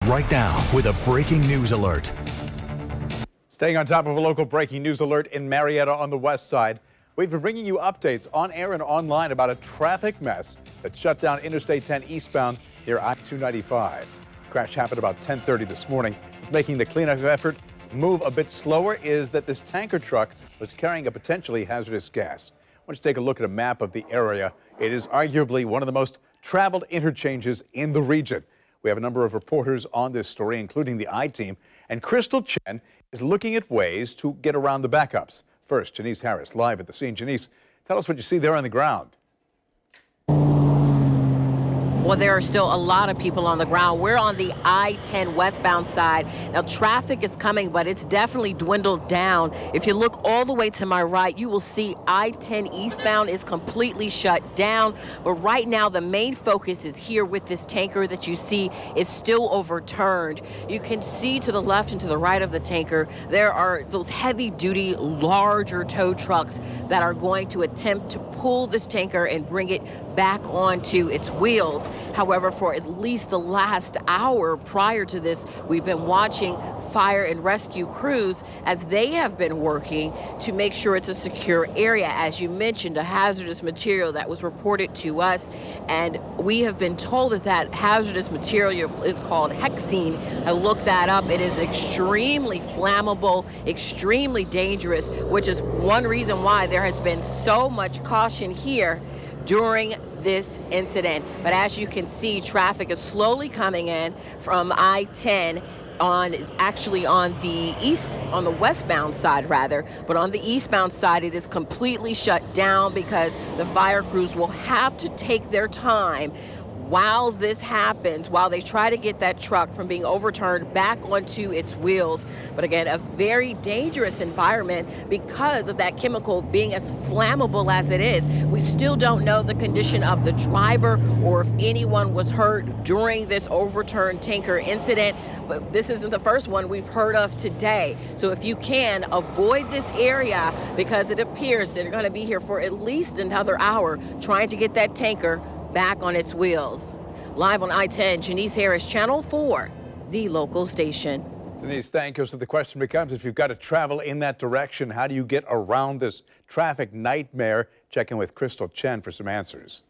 right now with a breaking news alert. Staying on top of a local breaking news alert in Marietta on the west side, we've been bringing you updates on air and online about a traffic mess that shut down Interstate 10 eastbound near I-295. Crash happened about 10:30 this morning. Making the cleanup effort move a bit slower is that this tanker truck was carrying a potentially hazardous gas. I want you to take a look at a map of the area. It is arguably one of the most traveled interchanges in the region. We have a number of reporters on this story, including the I-Team, and Crystal Chen is looking at ways to get around the backups. First, Janice Harris, live at the scene. Janice, tell us what you see there on the ground. Well, there are still a lot of people on the ground. We're on the I-10 westbound side. Now, traffic is coming, but it's definitely dwindled down. If you look all the way to my right, you will see I-10 eastbound is completely shut down. But right now, the main focus is here with this tanker that you see is still overturned. You can see to the left and to the right of the tanker, there are those heavy-duty, larger tow trucks that are going to attempt to pull this tanker and bring it back onto its wheels. However, for at least the last hour prior to this, we've been watching fire and rescue crews as they have been working to make sure it's a secure area. As you mentioned, a hazardous material that was reported to us, and we have been told that that hazardous material is called hexene. I looked that up. It is extremely flammable, extremely dangerous, which is one reason why there has been so much caution here during this incident. But as you can see, traffic is slowly coming in from I-10 on the westbound side rather, but on the eastbound side it is completely shut down because the fire crews will have to take their time while this happens, while they try to get that truck from being overturned back onto its wheels. But again, a very dangerous environment because of that chemical being as flammable as it is. We still don't know the condition of the driver or if anyone was hurt during this overturned tanker incident, but this isn't the first one we've heard of today. So if you can, avoid this area because it appears they're going to be here for at least another hour trying to get that tanker back on its wheels. Live on I-10, Janice Harris, Channel 4, the local station. Denise, thank you. So the question becomes, if you've got to travel in that direction, how do you get around this traffic nightmare? Check in with Crystal Chen for some answers.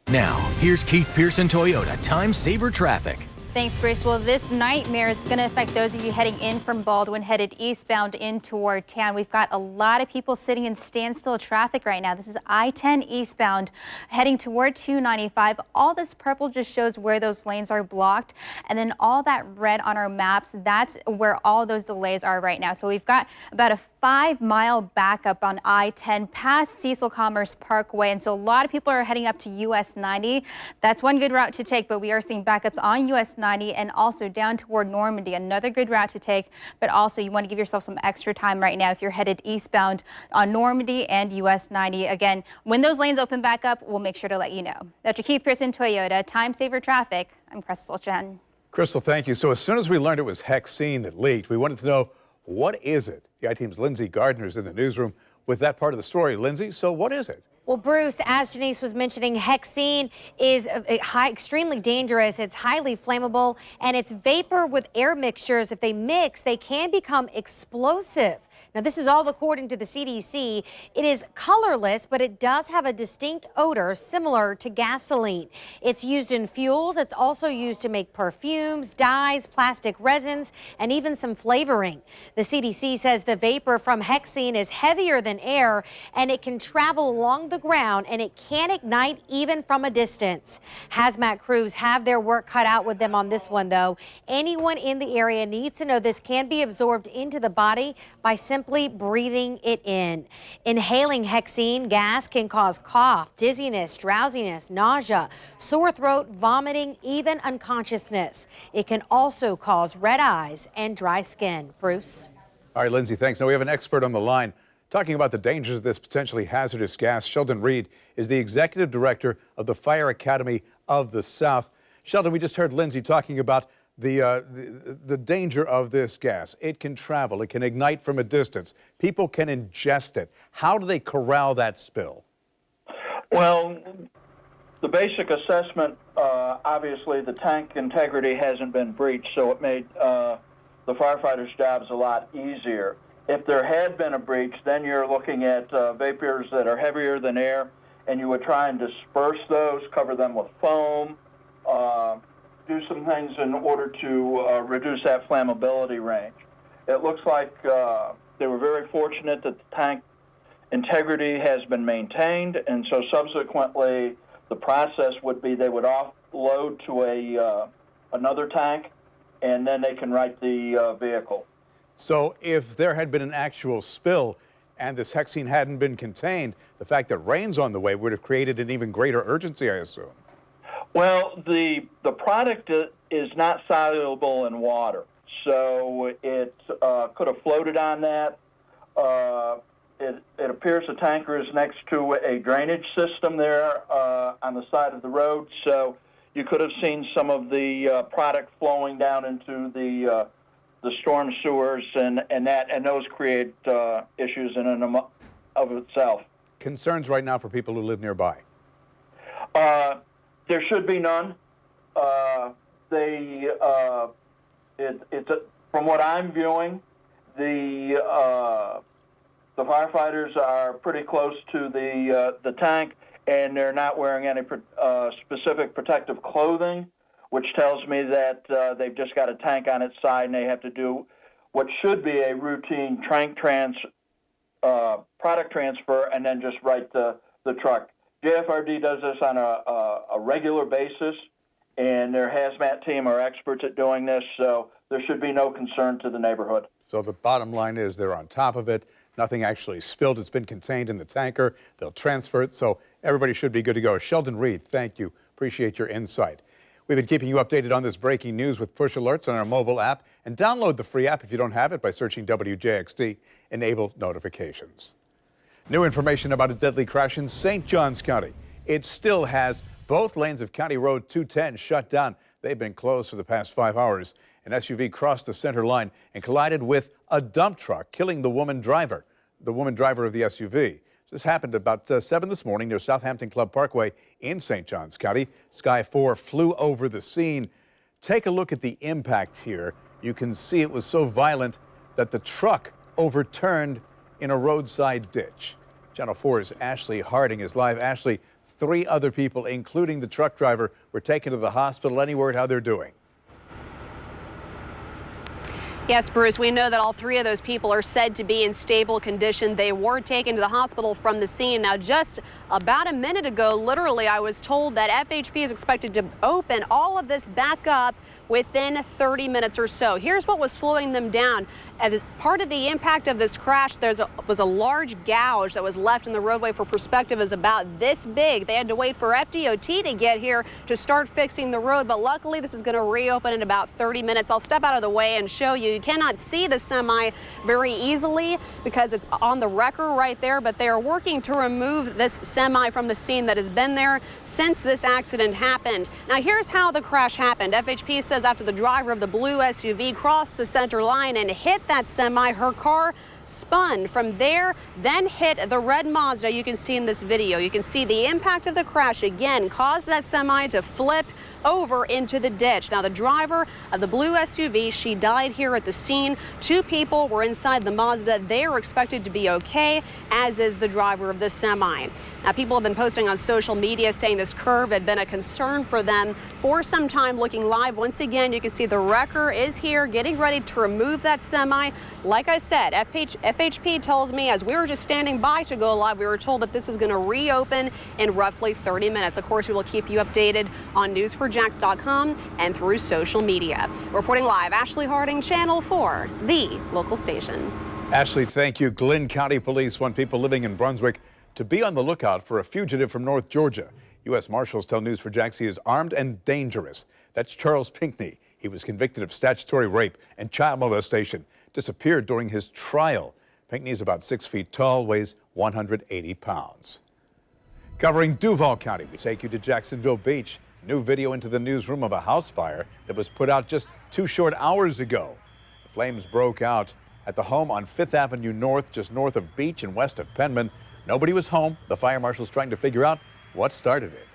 Now, here's Keith Pearson Toyota Time Saver Traffic. Thanks, Grace. Well, this nightmare is going to affect those of you heading in from Baldwin, headed eastbound in toward town. We've got a lot of people sitting in standstill traffic right now. This is I-10 eastbound heading toward 295. All this purple just shows where those lanes are blocked. And then all that red on our maps, that's where all those delays are right now. So we've got about a 5-mile backup on I-10 past Cecil Commerce Parkway. And so a lot of people are heading up to US 90. That's one good route to take, but we are seeing backups on US 90 and also down toward Normandy, another good route to take. But also you want to give yourself some extra time right now if you're headed eastbound on Normandy and US 90. Again, when those lanes open back up, we'll make sure to let you know. Dr. Keith Pearson, Toyota, Time Saver Traffic. I'm Crystal Chen. Crystal, thank you. So as soon as we learned it was hexene that leaked, we wanted to know, what is it? The I-Team's Lindsay Gardner is in the newsroom with that part of the story. Lindsay, so what is it? Well, Bruce, as Janice was mentioning, hexene is extremely dangerous. It's highly flammable, and it's vapor with air mixtures. If they mix, they can become explosive. Now, this is all according to the CDC. It is colorless, but it does have a distinct odor similar to gasoline. It's used in fuels. It's also used to make perfumes, dyes, plastic resins, and even some flavoring. The CDC says the vapor from hexene is heavier than air, and it can travel along the ground, and it can ignite even from a distance. Hazmat crews have their work cut out with them on this one, though. Anyone in the area needs to know this can be absorbed into the body by simply breathing it in. Inhaling hexene gas can cause cough, dizziness, drowsiness, nausea, sore throat, vomiting, even unconsciousness. It can also cause red eyes and dry skin. Bruce? All right, Lindsay, thanks. Now we have an expert on the line talking about the dangers of this potentially hazardous gas. Sheldon Reed is the executive director of the Fire Academy of the South. Sheldon, we just heard Lindsay talking about the danger of this gas. It can travel. It can ignite from a distance. People can ingest it. How do they corral that spill? Well, The basic assessment, obviously, the tank integrity hasn't been breached, so it made the firefighters' jobs a lot easier. If there had been a breach, then you're looking at vapors that are heavier than air, and you would try and disperse those, cover them with foam, do some things in order to reduce that flammability range. It looks like they were very fortunate that the tank integrity has been maintained, and so subsequently the process would be they would offload to another tank, and then they can right the vehicle. So if there had been an actual spill and this hexene hadn't been contained, the fact that rain's on the way would have created an even greater urgency, I assume. Well, the product is not soluble in water, so it could have floated on that. It appears the tanker is next to a drainage system there on the side of the road, so you could have seen some of the product flowing down into the storm sewers, and those create issues in and of itself. Concerns right now for people who live nearby? There should be none. From what I'm viewing, the firefighters are pretty close to the tank, and they're not wearing any specific protective clothing, which tells me that they've just got a tank on its side, and they have to do what should be a routine product transfer, and then just right the truck. JFRD does this on a regular basis, and their hazmat team are experts at doing this, so there should be no concern to the neighborhood. So the bottom line is they're on top of it. Nothing actually spilled. It's been contained in the tanker. They'll transfer it, so everybody should be good to go. Sheldon Reed, thank you. Appreciate your insight. We've been keeping you updated on this breaking news with push alerts on our mobile app, and download the free app if you don't have it by searching WJXT. Enable notifications. New information about a deadly crash in St. Johns County. It still has both lanes of County Road 210 shut down. They've been closed for the past 5 hours. An SUV crossed the center line and collided with a dump truck, killing the woman driver of the SUV. This happened about 7 this morning near Southampton Club Parkway in St. Johns County. Sky 4 flew over the scene. Take a look at the impact here. You can see it was so violent that the truck overturned in a roadside ditch. Channel 4's Ashley Harding is live. Ashley, 3 other people, including the truck driver, were taken to the hospital. Any word how they're doing? Yes, Bruce, we know that all 3 of those people are said to be in stable condition. They were taken to the hospital from the scene. Now, just about a minute ago, literally, I was told that FHP is expected to open all of this back up within 30 minutes or so. Here's what was slowing them down. As part of the impact of this crash, was a large gouge that was left in the roadway. For perspective, is about this big. They had to wait for FDOT to get here to start fixing the road, but luckily this is going to reopen in about 30 minutes. I'll step out of the way and show you. You cannot see the semi very easily because it's on the wrecker right there, but they are working to remove this semi from the scene that has been there since this accident happened. Now, here's how the crash happened. FHP says after the driver of the blue SUV crossed the center line and hit that semi, her car spun from there, then hit the red Mazda you can see in this video. You can see the impact of the crash again caused that semi to flip over into the ditch. Now, the driver of the blue SUV, she died here at the scene. 2 people were inside the Mazda. They are expected to be okay, as is the driver of the semi. Now, people have been posting on social media saying this curve had been a concern for them for some time. Looking live, once again, you can see the wrecker is here getting ready to remove that semi. Like I said, FHP tells me as we were just standing by to go live, we were told that this is going to reopen in roughly 30 minutes. Of course, we will keep you updated on news4jax.com and through social media. Reporting live, Ashley Harding, Channel 4, the local station. Ashley, thank you. Glynn County Police want people living in Brunswick to be on the lookout for a fugitive from North Georgia. U.S. Marshals tell News4Jax he is armed and dangerous. That's Charles Pinckney. He was convicted of statutory rape and child molestation. Disappeared during his trial. Pinckney is about 6 feet tall, weighs 180 pounds. Covering Duval County, we take you to Jacksonville Beach. New video into the newsroom of a house fire that was put out just 2 short hours ago. The flames broke out at the home on 5th Avenue North, just north of Beach and west of Penman. Nobody was home. The fire marshal's trying to figure out what started it.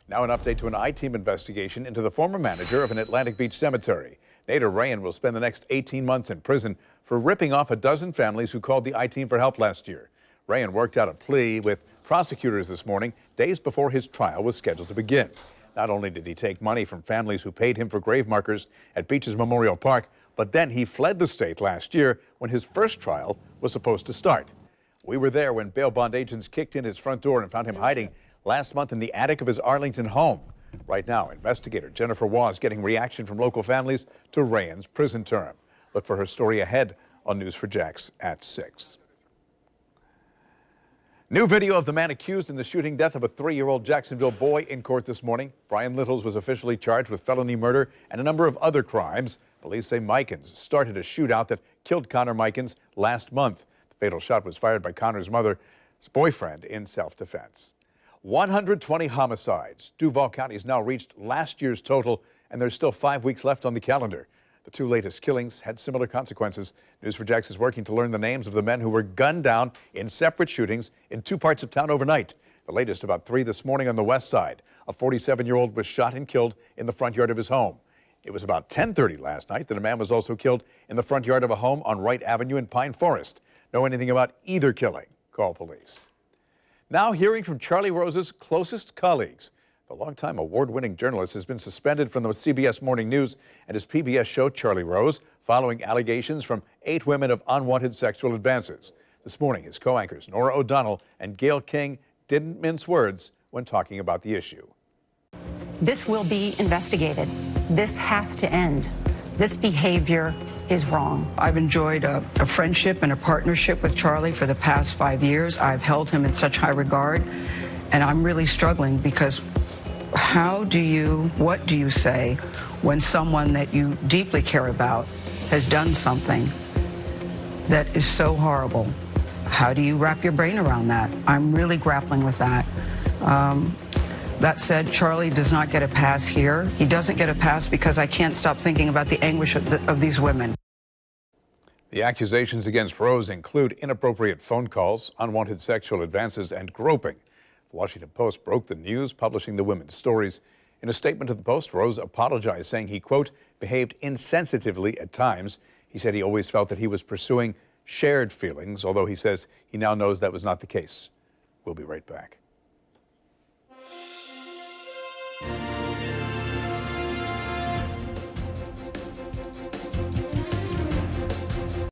Now an update to an I-Team investigation into the former manager of an Atlantic Beach cemetery. Nader Rayan will spend the next 18 months in prison for ripping off a dozen families who called the I-Team for help last year. Rayan worked out a plea with prosecutors this morning, days before his trial was scheduled to begin. Not only did he take money from families who paid him for grave markers at Beaches Memorial Park, but then he fled the state last year when his first trial was supposed to start. We were there when bail bond agents kicked in his front door and found him hiding last month in the attic of his Arlington home. Right now, investigator Jennifer Waugh is getting reaction from local families to Rayan's prison term. Look for her story ahead on News4JAX at 6. New video of the man accused in the shooting death of a 3-year-old Jacksonville boy in court this morning. Brian Littles was officially charged with felony murder and a number of other crimes. Police say Mikens started a shootout that killed Connor Mikens last month. The fatal shot was fired by Connor's mother's boyfriend in self-defense. 120 homicides. Duval County has now reached last year's total, and there's still 5 weeks left on the calendar. The 2 latest killings had similar consequences. News4JAX is working to learn the names of the men who were gunned down in separate shootings in 2 parts of town overnight. The latest about 3 this morning on the west side. A 47-year-old was shot and killed in the front yard of his home. It was about 10:30 last night that a man was also killed in the front yard of a home on Wright Avenue in Pine Forest. Know anything about either killing? Call police. Now hearing from Charlie Rose's closest colleagues. The longtime award-winning journalist has been suspended from the CBS Morning News and his PBS show Charlie Rose following allegations from 8 women of unwanted sexual advances. This morning, his co-anchors Nora O'Donnell and Gayle King didn't mince words when talking about the issue. This will be investigated. This has to end. This behavior is wrong. I've enjoyed a friendship and a partnership with Charlie for the past 5 years. I've held him in such high regard, and I'm really struggling because what do you say when someone that you deeply care about has done something that is so horrible? How do you wrap your brain around that? I'm really grappling with that. That said, Charlie does not get a pass here. He doesn't get a pass because I can't stop thinking about the anguish of these women. The accusations against Rose include inappropriate phone calls, unwanted sexual advances, and groping. The Washington Post broke the news, publishing the women's stories. In a statement to the Post, Rose apologized, saying he, quote, behaved insensitively at times. He said he always felt that he was pursuing shared feelings, although he says he now knows that was not the case. We'll be right back.